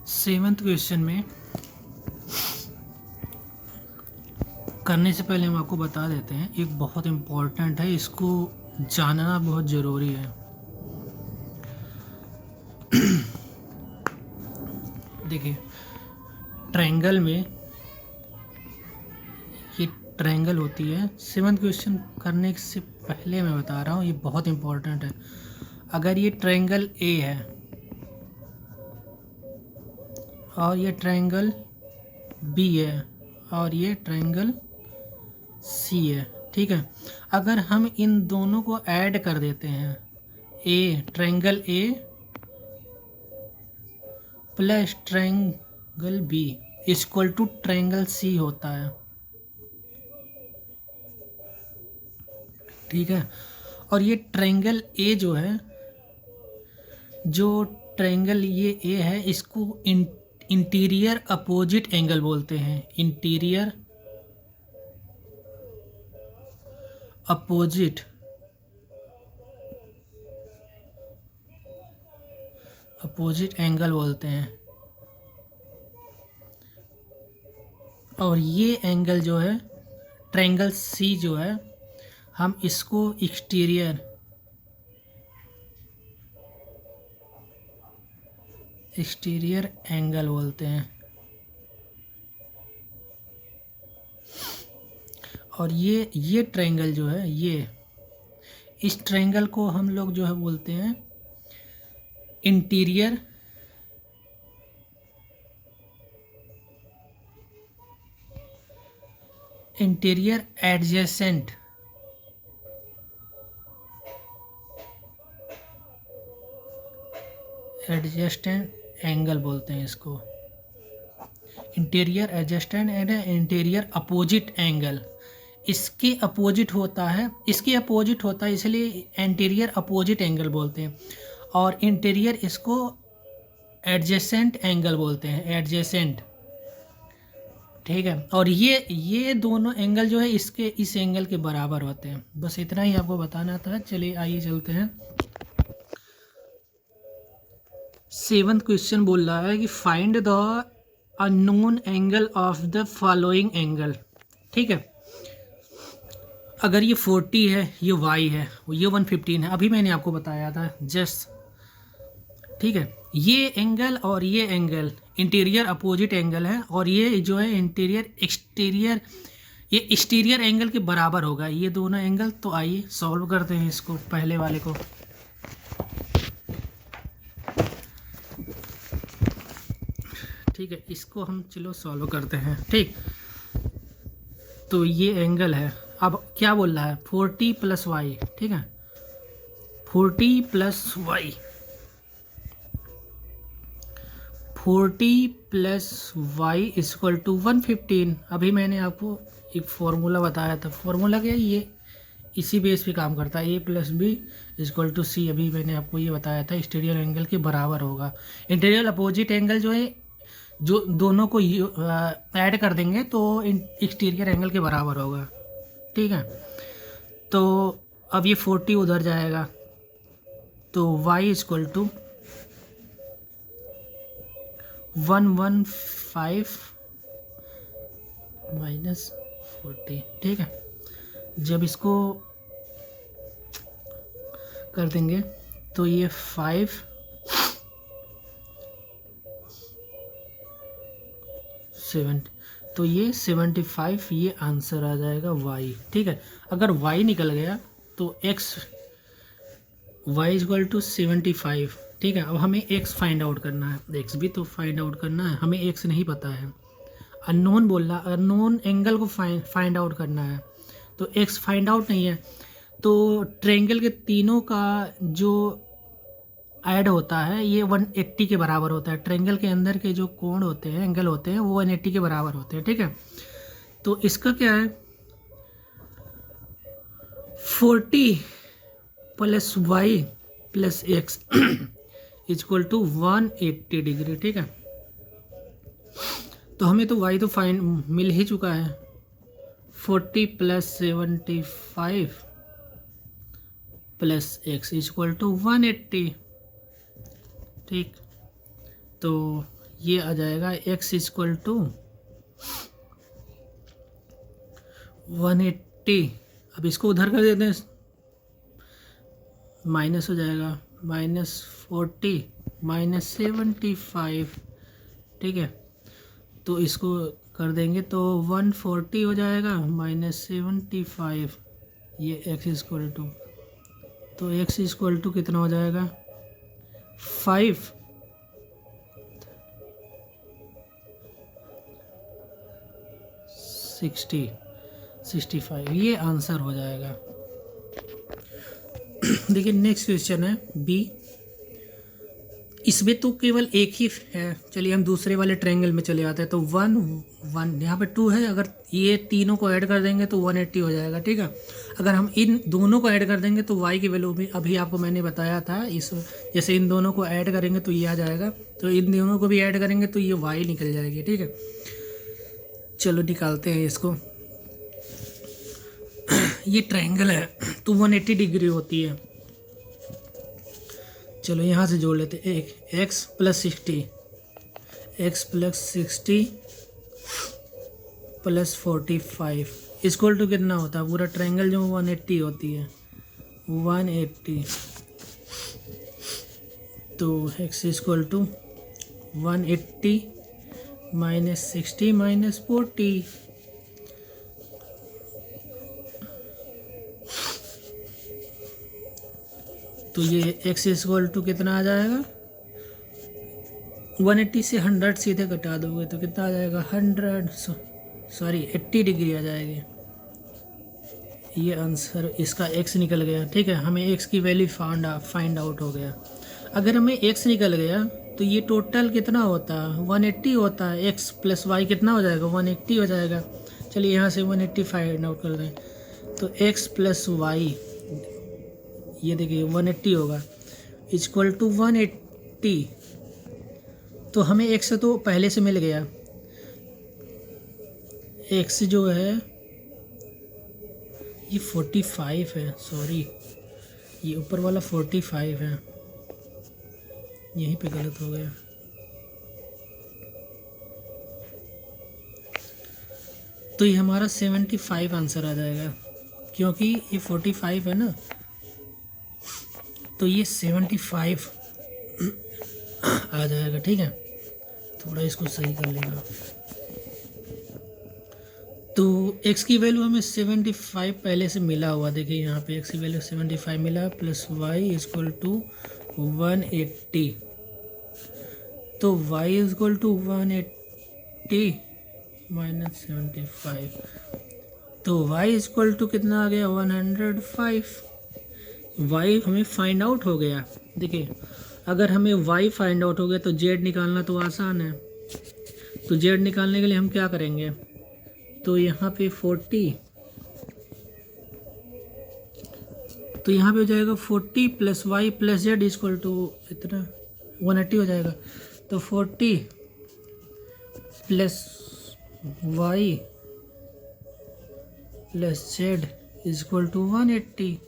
Seventh question में करने से पहले हम आपको बता देते हैं, एक बहुत इम्पोर्टेंट है, इसको जानना बहुत ज़रूरी है। देखिए, ट्रायंगल में ये ट्रायंगल होती है। सेवंथ क्वेश्चन करने से पहले मैं बता रहा हूँ, ये बहुत इम्पोर्टेंट है। अगर ये ट्रायंगल ए है और ये ट्रायंगल बी है और ये ट्रायंगल सी है, ठीक है। अगर हम इन दोनों को ऐड कर देते हैं, triangle a plus triangle b equal to triangle c होता है, ठीक है। और ये ट्रायंगल ए जो है, जो ट्रायंगल ये ए है, इसको इंटीरियर अपोजिट एंगल बोलते हैं। इंटीरियर अपोजिट एंगल बोलते हैं। और ये एंगल जो है, ट्रायंगल सी जो है, हम इसको एक्सटीरियर एंगल बोलते हैं। और ये ट्रायंगल जो है, ये इस ट्रायंगल को हम लोग जो है बोलते हैं इंटीरियर एडजेसेंट एंगल बोलते हैं इसको। Interior adjacent and interior opposite angle इसके अपोजिट होता है, इसलिए इंटीरियर अपोजिट एंगल बोलते हैं। और इंटीरियर इसको एडजेसेंट एंगल बोलते हैं, एडजेसेंट, ठीक है। और ये दोनों एंगल जो है इस एंगल के बराबर होते हैं। बस इतना ही आपको बताना था। चलिए आइए चलते हैं। सेवंथ क्वेश्चन बोल रहा है कि find the unknown angle of the following angle, ठीक है। अगर ये 40 है, ये y है, ये 115 है, अभी मैंने आपको बताया था जस्ट, ठीक है। ये एंगल और ये एंगल इंटीरियर अपोजिट एंगल है, और ये जो है इंटीरियर एक्सटीरियर, ये एक्सटीरियर एंगल के बराबर होगा ये दोनों एंगल। तो आइए सॉल्व करते हैं इसको, पहले वाले को। ठीक है, इसको हम चलो सॉल्व करते हैं, ठीक। तो ये एंगल है, अब क्या बोल रहा है, 40 प्लस वाई, ठीक है। 40 plus y, 40 plus y equal to 115। अभी मैंने आपको एक फॉर्मूला बताया था। फॉर्मूला क्या है, ये इसी बेस पे काम करता है, ए प्लस बी इक्वल टू सी। अभी मैंने आपको ये बताया था, एक्सटीरियर एंगल के बराबर होगा। इंटीरियर अपोजिट एंगल जो है, जो दोनों को ऐड कर देंगे तो एक्सटीरियर एंगल के बराबर होगा, ठीक है। तो अब ये 40 उधर जाएगा, तो y इक्वल टू 115 माइनस 40, ठीक है। जब इसको कर देंगे तो ये 5 7, तो ये 75, ये आंसर आ जाएगा y, ठीक है। अगर y निकल गया तो y इक्वल टू 75, ठीक है। अब हमें x फाइंड आउट करना है, x भी तो फाइंड आउट करना है, हमें x नहीं पता है। अननोन बोल रहा, अननोन एंगल को फाइंड आउट करना है, तो x फाइंड आउट नहीं है। तो ट्रायंगल के तीनों का जो ऐड होता है ये 180 के बराबर होता है। ट्रायंगल के अंदर के जो कोण होते हैं, एंगल होते हैं, वो 180 के बराबर होते हैं, ठीक है। तो इसका क्या है, 40 plus y plus x equal to 180 degree, ठीक है। तो हमें तो y तो फाइंड मिल ही चुका है, 40 plus 75 plus x equal to 180, ठीक। तो ये आ जाएगा x इक्वल टू 180। अब इसको उधर कर देते हैं, माइनस हो जाएगा, -40 -75, ठीक है। तो इसको कर देंगे तो 140 हो जाएगा -75, ये x इक्वल टू, तो x इक्वल टू कितना हो जाएगा 5, 65, ये आंसर हो जाएगा। देखिए नेक्स्ट क्वेश्चन है बी। इसमें तो केवल एक ही है, चलिए हम दूसरे वाले ट्रायंगल में चले आते हैं। तो 1 1 यहाँ पे 2 है, अगर ये तीनों को ऐड कर देंगे तो 180 हो जाएगा, ठीक है। अगर हम इन दोनों को ऐड कर देंगे तो y की वैल्यू भी अभी आपको मैंने बताया था, इस जैसे इन दोनों को ऐड करेंगे तो ये आ जाएगा, तो इन दोनों को भी ऐड करेंगे तो ये y निकल जाएगी, ठीक है। चलो निकालते हैं इसको। ये ट्रायंगल है तो 180 डिग्री होती है। चलो यहाँ से जोड़ लेते हैं, एक x + 60 + 45 इक्वल टू कितना होता है, पूरा ट्रायंगल जो 180 होती है 180। तो x इक्वल टू 180 -60 -40, तो ये x इक्वल टू कितना आ जाएगा, 180 से 100 सीधे घटा दोगे तो कितना आ जाएगा 80 डिग्री आ जाएगी। ये आंसर इसका x निकल गया, ठीक है। हमें x की वैल्यू फाइंड आउट हो गया। अगर हमें x निकल गया तो ये टोटल कितना होता है 180 होता है, x + y कितना हो जाएगा 180 हो जाएगा। चलिए यहाँ से 180 फाइंड आउट कर दें, तो x + y, ये देखिए 180 होगा इक्वल टू 180। तो हमें x तो पहले से मिल गया, x जो है ये 45 है, सॉरी ये ऊपर वाला 45 है, यहीं पे गलत हो गया। तो ये हमारा 75 आंसर आ जाएगा, क्योंकि ये 45 है ना, तो ये 75 आ जाएगा, ठीक है। थोड़ा इसको सही कर लेना। तो x की वैल्यू हमें 75 पहले से मिला हुआ, देखिए यहाँ पे x की वैल्यू 75 मिला, प्लस y इक्वल टू 180। तो y इक्वल टू 180 -75, तो y इक्वल टू कितना आ गया 105। y हमें फाइंड आउट हो गया। देखिए अगर हमें y फाइंड आउट हो गया तो z निकालना तो आसान है। तो z निकालने के लिए हम क्या करेंगे, तो यहाँ पे 40, तो यहाँ पे हो जाएगा 40 + y + z इक्वल टू इतना 180 हो जाएगा। तो 40 + y + z इक्वल टू 180।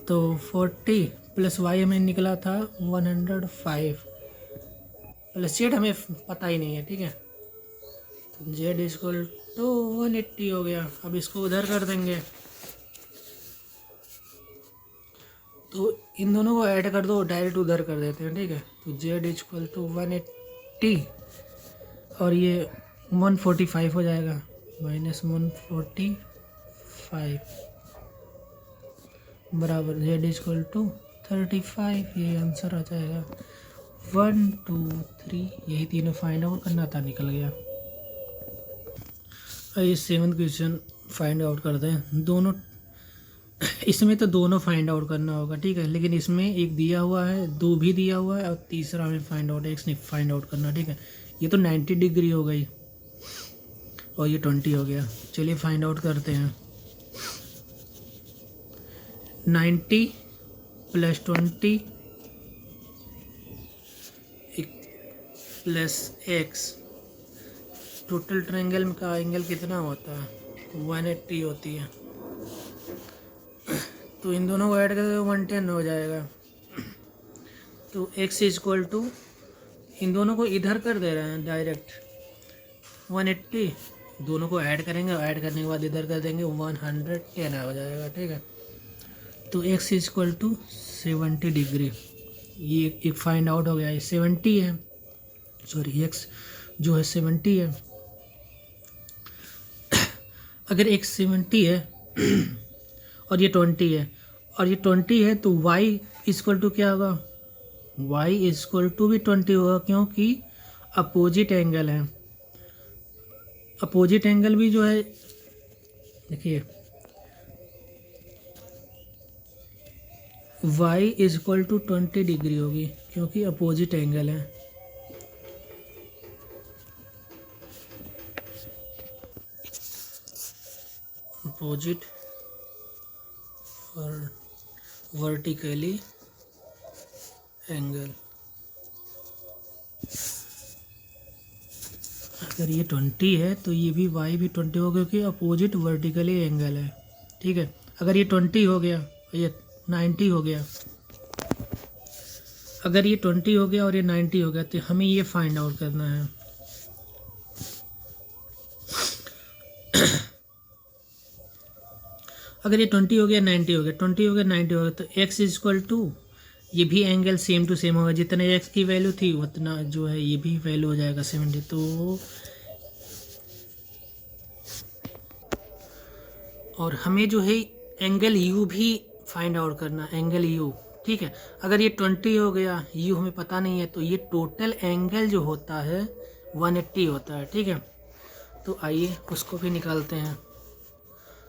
तो 40 + y हमें निकला था 105, प्लस z हमें पता ही नहीं है, ठीक है। तो z इक्वल टू 180 हो गया। अब इसको उधर कर देंगे, तो इन दोनों को ऐड कर दो, डायरेक्ट उधर कर देते हैं, ठीक है। तो z इक्वल टू 180 और ये 145 हो जाएगा, -145 बराबर z इक्वल टू 35। ये आंसर आ जाएगा 1 2 3, यही तीनों फाइंड आउट करना था, निकल गया। ये 7th क्वेश्चन फाइंड आउट करते हैं। दोनों इसमें तो दोनों फाइंड आउट करना होगा, ठीक है, लेकिन इसमें एक दिया हुआ है, 2 भी दिया हुआ है और तीसरा हमें फाइंड आउट x नहीं फाइंड आउट करना, ठीक है। ये तो 90 डिग्री हो गई और ये 20 हो गया। चलिए फाइंड आउट करते हैं। 90 + 20 + x, टोटल ट्रायंगल का एंगल कितना होता है 180 होती है। तो इन दोनों को ऐड करके 110 हो जाएगा। तो x इक्वल टू इन दोनों को इधर कर दे रहे हैं डायरेक्ट 180, दोनों को ऐड करेंगे, ऐड करने के बाद इधर कर देंगे 110 हो जाएगा। ठीक है, तो x इक्वल टू 70 डिग्री, ये एक फाइंड आउट हो गया। ये 70 है, सॉरी x जो है 70 है। अगर x 70 है और ये 20 है और ये 20 है तो y इक्वल टू क्या होगा, y इक्वल टू भी 20 होगा, क्योंकि अपोजिट एंगल है। अपोजिट एंगल भी जो है, देखिए y इक्वल टू 20 डिग्री होगी, क्योंकि अपोजिट एंगल है। अपोजिट और वर्टिकली एंगल, अगर ये 20 है तो ये भी y भी 20 होगा, क्योंकि अपोजिट वर्टिकली एंगल है। ठीक है, अगर ये 20 हो गया, ये 90 हो गया, अगर ये 20 हो गया और ये 90 हो गया, तो हमें ये फाइंड आउट करना है। अगर ये 20 हो गया 90 हो गया, 20 हो गया 90 हो गया, तो x इक्वल टू, ये भी एंगल सेम टू सेम होगा, जितने x की वैल्यू थी उतना जो है ये भी वैल्यू हो जाएगा 70। तो और हमें जो है एंगल u भी फाइंड आउट करना, एंगल u। ठीक है, अगर ये 20 हो गया, u हमें पता नहीं है, तो ये टोटल एंगल जो होता है 180 होता है। ठीक है, तो आइए उसको भी निकालते हैं।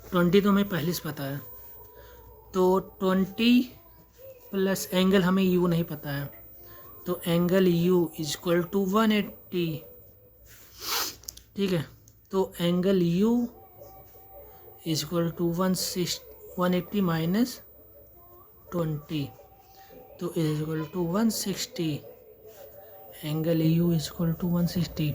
20 तो हमें पहले से पता है, तो 20 प्लस एंगल हमें u नहीं पता है, तो एंगल u इक्वल टू 180। ठीक है, तो angle u equal to 180 minus 20, तो equal to 160। Angle u equal to 160।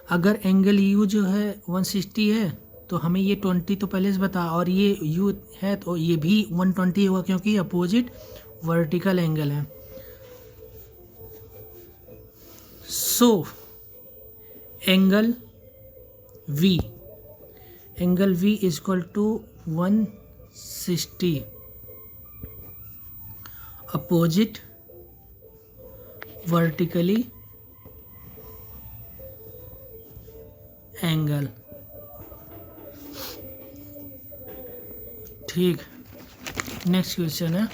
अगर एंगल u जो है 160 है, तो हमें ये 20 तो पहले से बता, और ये u है तो ये भी 120 होगा, क्योंकि अपोजिट वर्टिकल एंगल है। So angle v equal to 160 opposite vertically angle. ठीक, नेक्स्ट क्वेश्चन है,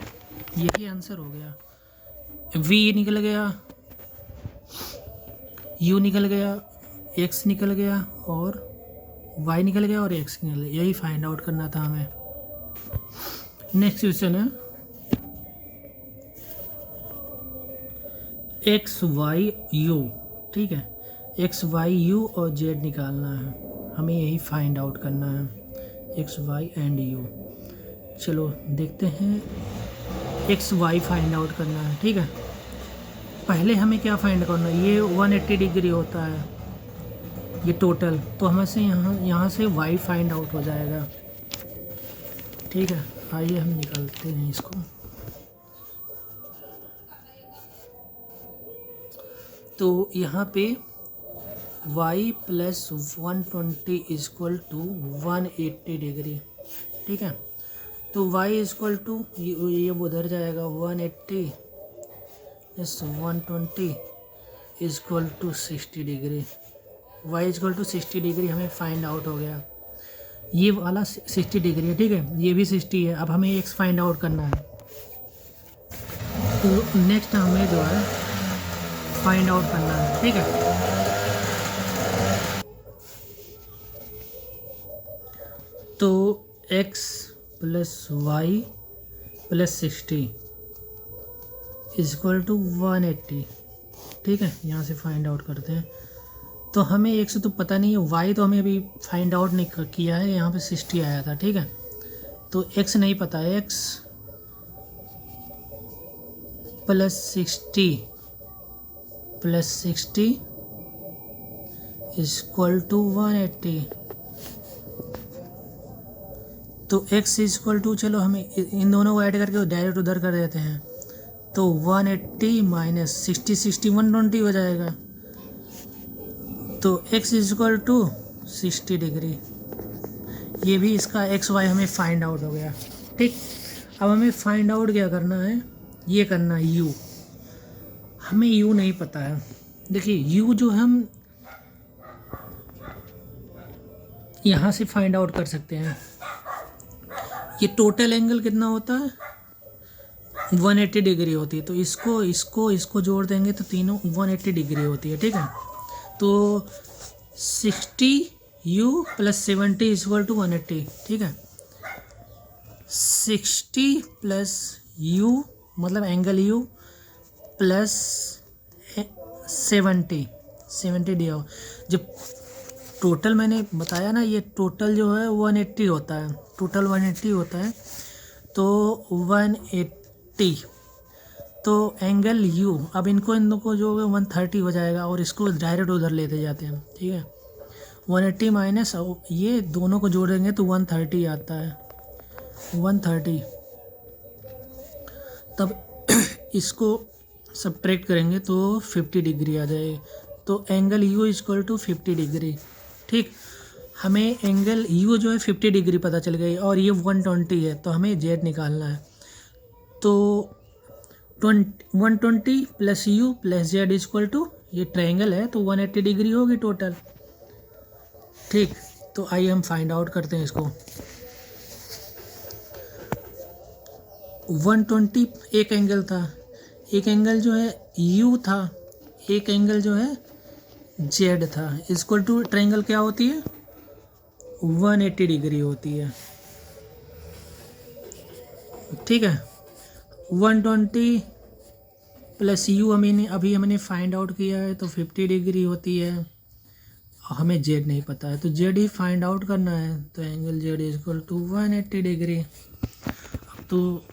यही आंसर हो गया। v निकल गया, u निकल गया, x निकल गया और y निकल गया और x निकल गया, यही फाइंड आउट करना था हमें। नेक्स्ट क्वेश्चन है x y u। ठीक है, x y u और z निकालना है, हमें यही फाइंड आउट करना है, x y एंड u। चलो देखते हैं, एक्स वाई फाइंड आउट करना है। ठीक है, पहले हमें क्या फाइंड करना है, ये 180 डिग्री होता है ये टोटल, तो हमें से यहाँ से वाई फाइंड आउट हो जाएगा। ठीक है, आइए हम निकालते हैं इसको। तो यहाँ पे y plus 120 equal to 180 degree. ठीक है, तो y इक्वल टू ये उधर जाएगा 180 इस 120 equal to 60 degree. y equal to 60 degree हमें फाइंड आउट हो गया, ये वाला 60 डिग्री है। ठीक है, ये भी 60 है। अब हमें x फाइंड आउट करना है, तो नेक्स्ट हमें जो है फाइंड आउट करना है। ठीक है, तो x plus y plus 60 equal to 180। ठीक है, यहाँ से फाइंड आउट करते हैं। तो हमें x तो पता नहीं है, y तो हमें अभी फाइंड आउट नहीं किया है, यहाँ पे 60 आया था। ठीक है, तो x नहीं पता है, x प्लस 60 इक्वल टू 180। तो x इक्वल टू, चलो हमें इन दोनों को ऐड करके डायरेक्ट उधर कर देते हैं, तो 180 माइनस 60, 60 120 हो जाएगा। तो x इजक्वल टू 60 डिग्री। ये भी इसका एक्स वाई हमें फाइंड आउट हो गया। ठीक, अब हमें फाइंड आउट क्या करना है, ये करना है u। हमें u नहीं पता है। देखिए u जो हम यहाँ से फाइंड आउट कर सकते हैं। ये टोटल एंगल कितना होता है, 180 डिग्री होती है। तो इसको जोड़ देंगे तो तीनों 180 डिग्री होती है। ठीक है, तो 60u प्लस 70 इक्वल टू 180। ठीक है, 60 प्लस u मतलब एंगल u प्लस 70 दिया हो। जब टोटल मैंने बताया ना, ये टोटल जो है 180 होता है, टोटल 180 होता है। तो 180 तो एंगल u, अब इन दो को जो है 130 हो जाएगा और इसको डायरेक्ट उधर लेते जाते हैं। ठीक है, 180 माइनस ये दोनों को जोड़ेंगे तो 130 आता है, 130। तब इसको सब्ट्रैक्ट करेंगे तो 50 डिग्री आ जाएगी। तो angle u equal to 50 degree. ठीक, हमें एंगल u जो है 50 डिग्री पता चल गई और ये 120 है, तो हमें z निकालना है। तो 120 plus u plus z equal to, ये ट्रायंगल है तो 180 डिग्री होगी टोटल। ठीक, तो आइए हम फाइंड आउट करते हैं इसको। 120 एक एंगल था, एक एंगल जो है u था, एक एंगल जो है z था। इक्वल टू ट्रायंगल क्या होती है, 180 डिग्री होती है। ठीक है, 120 प्लस u अभी हमने फाइंड आउट किया है तो 50 डिग्री होती है। हमें z नहीं पता है तो z ही फाइंड आउट करना है। तो angle z equal to 180 degree. तो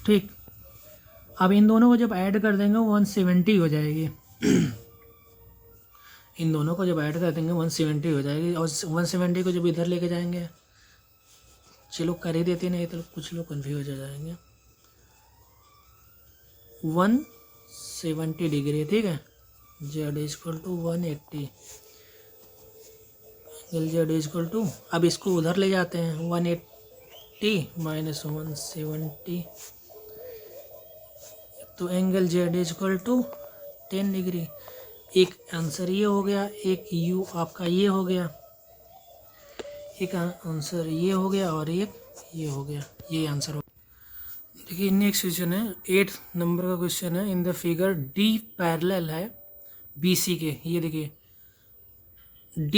ठीक, अब इन दोनों को जब ऐड कर देंगे 170 हो जाएगी। इन दोनों को जब ऐड कर देंगे 170 हो जाएगी और 170 को जब इधर लेके जाएंगे, चलो कर ही देते नहीं तो कुछ लोग कन्फ्यूज हो जाएंगे। 170 डिग्री। ठीक है, z equal to 180, angle z equal to, अब इसको उधर ले जाते हैं, 180 माइनस 170, तो angle z equal to 10 degree. एक आंसर ये हो गया, एक u आपका ये हो गया, एक आंसर ये हो गया और एक ये हो गया, ये आंसर हो। देखिए नेक्स्ट क्वेश्चन है 8 नंबर का क्वेश्चन है। In the figure D parallel है BC के। ये देखिए D